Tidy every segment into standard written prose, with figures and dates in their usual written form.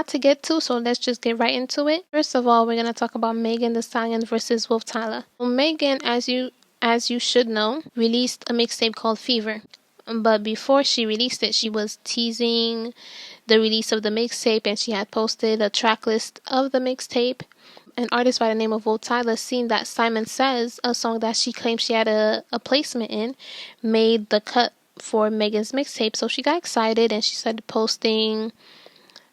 to get to, so let's just get right into it. First of all, we're going to talk about Megan Thee Stallion versus Wolftyla. Well, Megan, as you should know, released a mixtape called Fever. But before she released it, she was teasing the release of the mixtape, and she had posted a track list of the mixtape. An artist by the name of Wolftyla, seen that Simon Says, a song that she claimed she had a placement in, made the cut for Megan's mixtape. So she got excited and she started posting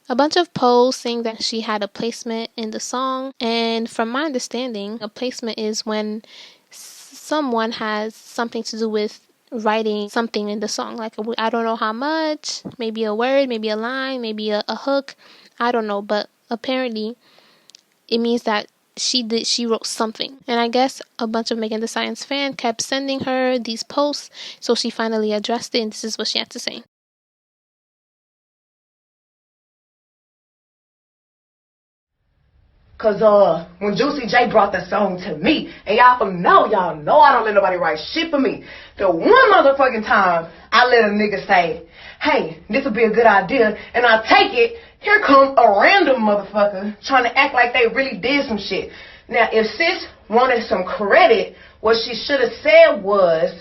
a bunch of posts saying that she had a placement in the song. And from my understanding, a placement is when someone has something to do with writing something in the song. Like, I don't know how much, maybe a word, maybe a line, maybe a hook. I don't know, but apparently it means that she wrote something. And I guess a bunch of Megan Thee Stallion's fans kept sending her these posts, so she finally addressed it, and this is what she had to say. Cause when Juicy J brought that song to me, and y'all know I don't let nobody write shit for me. The one motherfucking time I let a nigga say, hey, this'll be a good idea, and I take it, here come a random motherfucker trying to act like they really did some shit. Now, if sis wanted some credit, what she should have said was,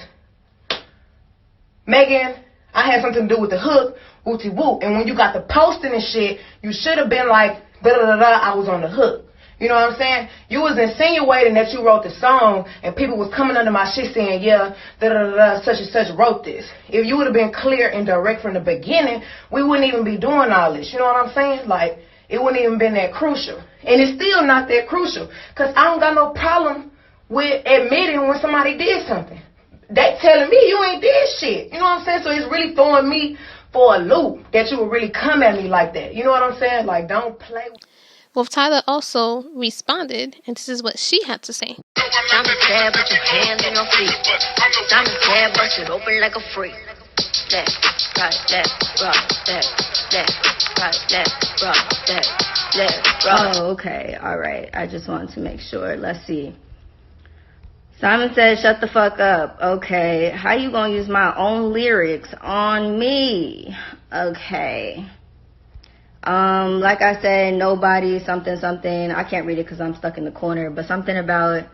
Megan, I had something to do with the hook, wooty woo. And when you got the posting and shit, you should have been like, da-da-da-da, I was on the hook. You know what I'm saying? You was insinuating that you wrote the song, and people was coming under my shit saying, yeah, da-da-da-da, such and such wrote this. If you would have been clear and direct from the beginning, we wouldn't even be doing all this. You know what I'm saying? Like, it wouldn't even been that crucial. And it's still not that crucial, because I don't got no problem with admitting when somebody did something. They telling me you ain't did shit. You know what I'm saying? So it's really throwing me for a loop that you would really come at me like that. You know what I'm saying? Like, don't play with. Wolftyla also responded, and this is what she had to say. Diamond tab, put your hands on your feet. Diamond tab, bust it open like a freak. Left, right, left, right. Oh, okay. All right. I just wanted to make sure. Let's see. Simon said, shut the fuck up. Okay. How you gonna use my own lyrics on me? Okay. Like I said, nobody, something. I can't read it because I'm stuck in the corner, but something about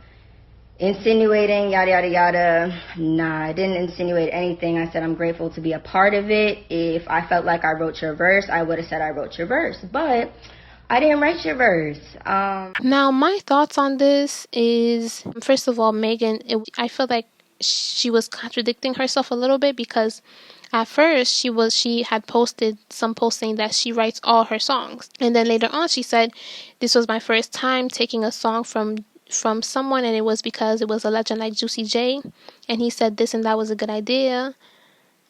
insinuating, yada, yada, yada. Nah, I didn't insinuate anything. I said I'm grateful to be a part of it. If I felt like I wrote your verse, I would have said I wrote your verse, but I didn't write your verse. Now, my thoughts on this is, first of all, Megan, I feel like she was contradicting herself a little bit, because at first she had posted some post saying that she writes all her songs, and then later on she said this was my first time taking a song from someone, and it was because it was a legend like Juicy J, and he said this and that was a good idea,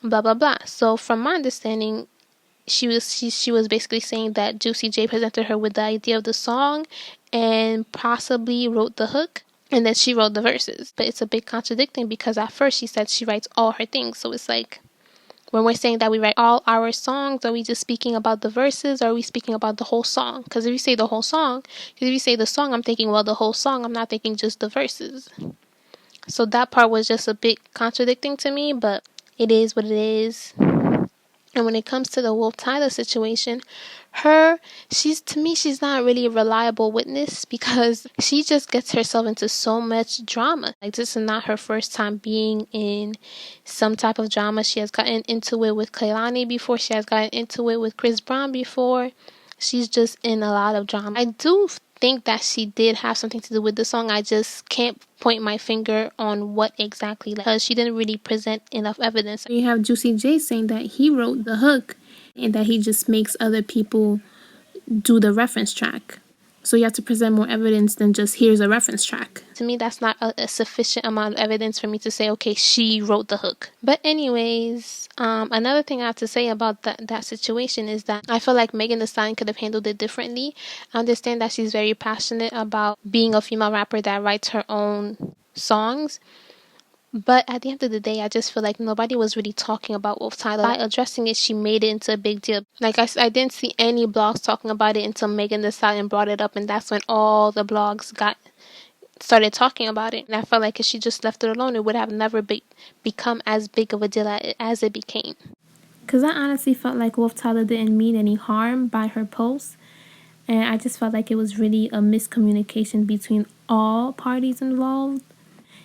blah blah blah. So from my understanding, she was basically saying that Juicy J presented her with the idea of the song and possibly wrote the hook, and then she wrote the verses. But it's a bit contradicting, because at first she said she writes all her things. So it's like, when we're saying that we write all our songs, are we just speaking about the verses, or are we speaking about the whole song? Because if you say the whole song, because if you say the song, I'm thinking, well, the whole song, I'm not thinking just the verses. So that part was just a bit contradicting to me, but it is what it is. And when it comes to the Wolftyla situation, she's not really a reliable witness, because she just gets herself into so much drama. Like, this is not her first time being in some type of drama. She has gotten into it with Kehlani before. She has gotten into it with Chris Brown before. She's just in a lot of drama. I do think that she did have something to do with the song. I just can't point my finger on what exactly, because she didn't really present enough evidence. You have Juicy J saying that he wrote the hook and that he just makes other people do the reference track. So you have to present more evidence than just here's a reference track. To me, that's not a sufficient amount of evidence for me to say, okay, she wrote the hook. But anyways, another thing I have to say about that situation is that I feel like Megan Thee Stallion could have handled it differently. I understand that she's very passionate about being a female rapper that writes her own songs. But at the end of the day, I just feel like nobody was really talking about Wolftyla. By addressing it, she made it into a big deal. Like, I didn't see any blogs talking about it until Megan Thee Stallion brought it up, and that's when all the blogs started talking about it. And I felt like if she just left it alone, it would have never become as big of a deal as it became. Because I honestly felt like Wolftyla didn't mean any harm by her post. And I just felt like it was really a miscommunication between all parties involved,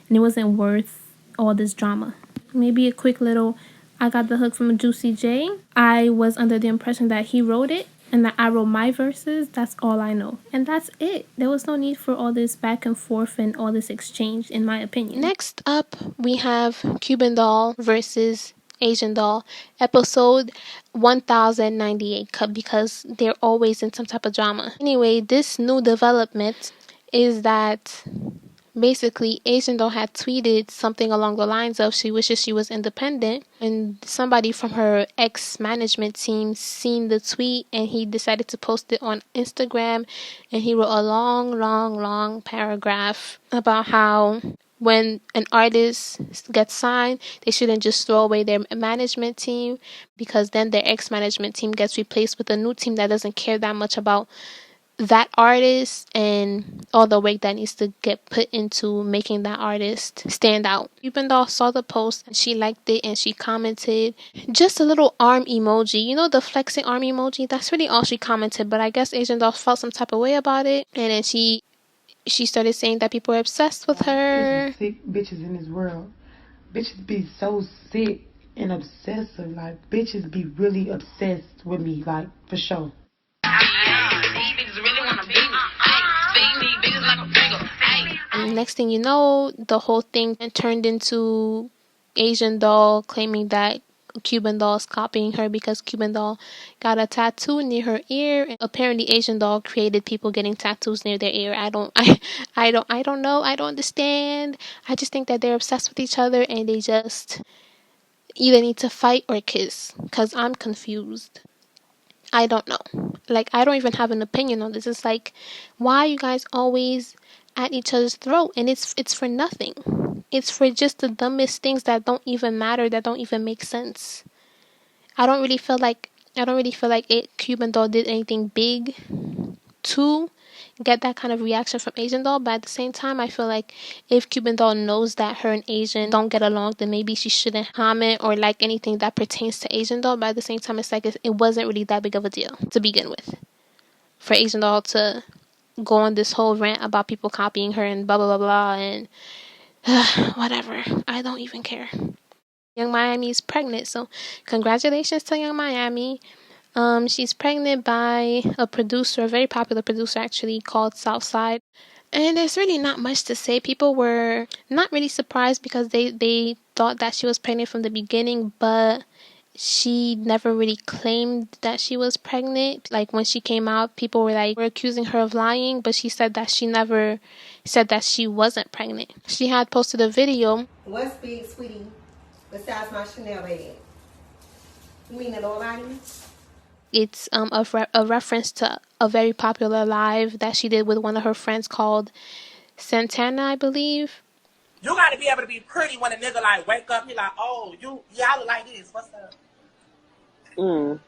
and it wasn't worth all this drama. Maybe a quick little, I got the hook from Juicy J. I was under the impression that he wrote it and that I wrote my verses. That's all I know. And that's it. There was no need for all this back and forth and all this exchange, in my opinion. Next up, we have Cuban Doll versus Asian Doll, episode 1098, because they're always in some type of drama. Anyway, this new development is that basically Asian Doll had tweeted something along the lines of she wishes she was independent, and somebody from her ex-management team seen the tweet and he decided to post it on Instagram, and he wrote a long paragraph about how when an artist gets signed, they shouldn't just throw away their management team, because then their ex-management team gets replaced with a new team that doesn't care that much about that artist and all the work that needs to get put into making that artist stand out. Cuban Doll saw the post and she liked it and she commented just a little arm emoji. You know, the flexing arm emoji? That's really all she commented, but I guess Asian Doll felt some type of way about it, and then she started saying that people were obsessed with her. There's some sick bitches in this world. Bitches be so sick and obsessive. Like, bitches be really obsessed with me, like, for sure. Next thing you know, the whole thing turned into Asian Doll claiming that Cuban Doll is copying her because Cuban Doll got a tattoo near her ear. Apparently, Asian Doll created people getting tattoos near their ear. I don't know. I don't understand. I just think that they're obsessed with each other and they just either need to fight or kiss. Cause I'm confused. I don't know. Like, I don't even have an opinion on this. It's like, why are you guys always at each other's throat? And it's for nothing. It's for just the dumbest things that don't even matter, that don't even make sense. I don't really feel like Cuban Doll did anything big to get that kind of reaction from Asian Doll, but at the same time, I feel like if Cuban Doll knows that her and Asian don't get along, then maybe she shouldn't comment or like anything that pertains to Asian Doll. But at the same time, it's like it wasn't really that big of a deal to begin with for Asian Doll to go on this whole rant about people copying her and blah blah blah blah and whatever. I don't even care. Young Miami is pregnant, so congratulations to Young Miami. She's pregnant by a producer, a very popular producer actually, called Southside. And there's really not much to say. People were not really surprised because they thought that she was pregnant from the beginning, but she never really claimed that she was pregnant. Like, when she came out, people were accusing her of lying, but she said that she never said that she wasn't pregnant. She had posted a video. What's big, sweetie, besides my Chanel bag? You mean nobody? It's a reference to a very popular live that she did with one of her friends called Santana, I believe. You gotta be able to be pretty when a nigga like wake up, he like, oh, y'all look like this. What's up? I'm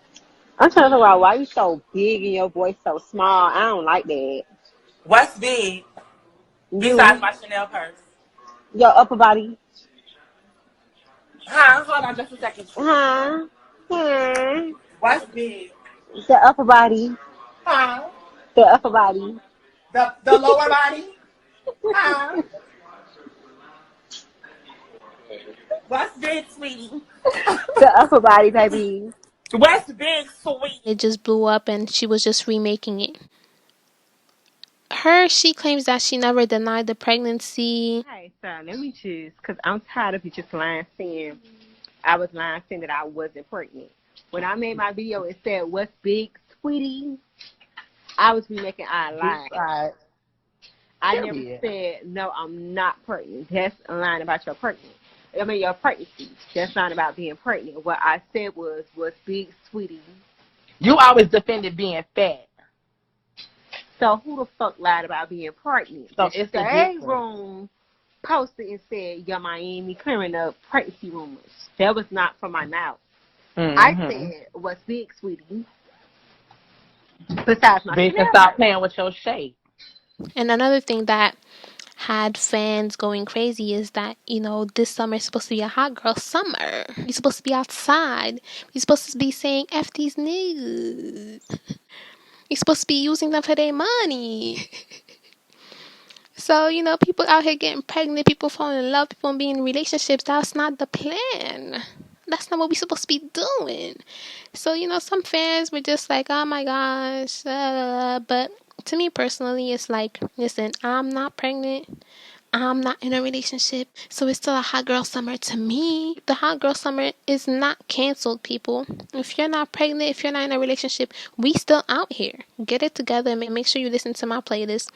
trying to figure out why you so big and your voice so small. I don't like that. What's big besides my Chanel purse? Your upper body. Huh? Hold on just a second. Huh? What's big? The upper body. Huh? The upper body. The lower body? Huh? What's big, sweetie? The upper body, baby. What's big, sweet? It just blew up and she was just remaking it. She claims that she never denied the pregnancy. Hey, so let me choose, because I'm tired of you just lying saying I was lying saying that I wasn't pregnant. When I made my video, it said, what's big, sweetie? I was remaking I lied. I never said, no, I'm not pregnant. That's a line about your pregnancy. Your pregnancy. That's not about being pregnant. What I said was, what's big, sweetie? You always defended being fat. So who the fuck lied about being pregnant? So it's the A room posted and said, Your Miami clearing up pregnancy rumors. That was not from my mouth. Mm-hmm. I said, what's big, sweetie? Besides my Bitch, and stop playing with your shape. And another thing that had fans going crazy is that, this summer is supposed to be a hot girl summer. You're supposed to be outside. You're supposed to be saying F these niggas. You're supposed to be using them for their money. So, people out here getting pregnant, people falling in love, people being in relationships. That's not the plan. That's not what we're supposed to be doing. So, some fans were just like, oh my gosh. But to me personally, it's like, listen, I'm not pregnant. I'm not in a relationship. So it's still a hot girl summer to me. The hot girl summer is not canceled, people. If you're not pregnant, if you're not in a relationship, we still out here. Get it together and make sure you listen to my playlist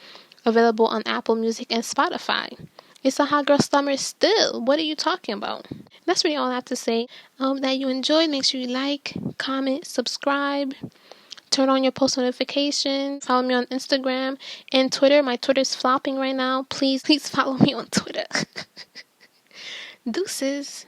available on Apple Music and Spotify. It's a hot girl summer still. What are you talking about? That's really all I have to say. That you enjoyed. Make sure you like, comment, subscribe. Turn on your post notification. Follow me on Instagram and Twitter. My Twitter's flopping right now. Please follow me on Twitter. Deuces.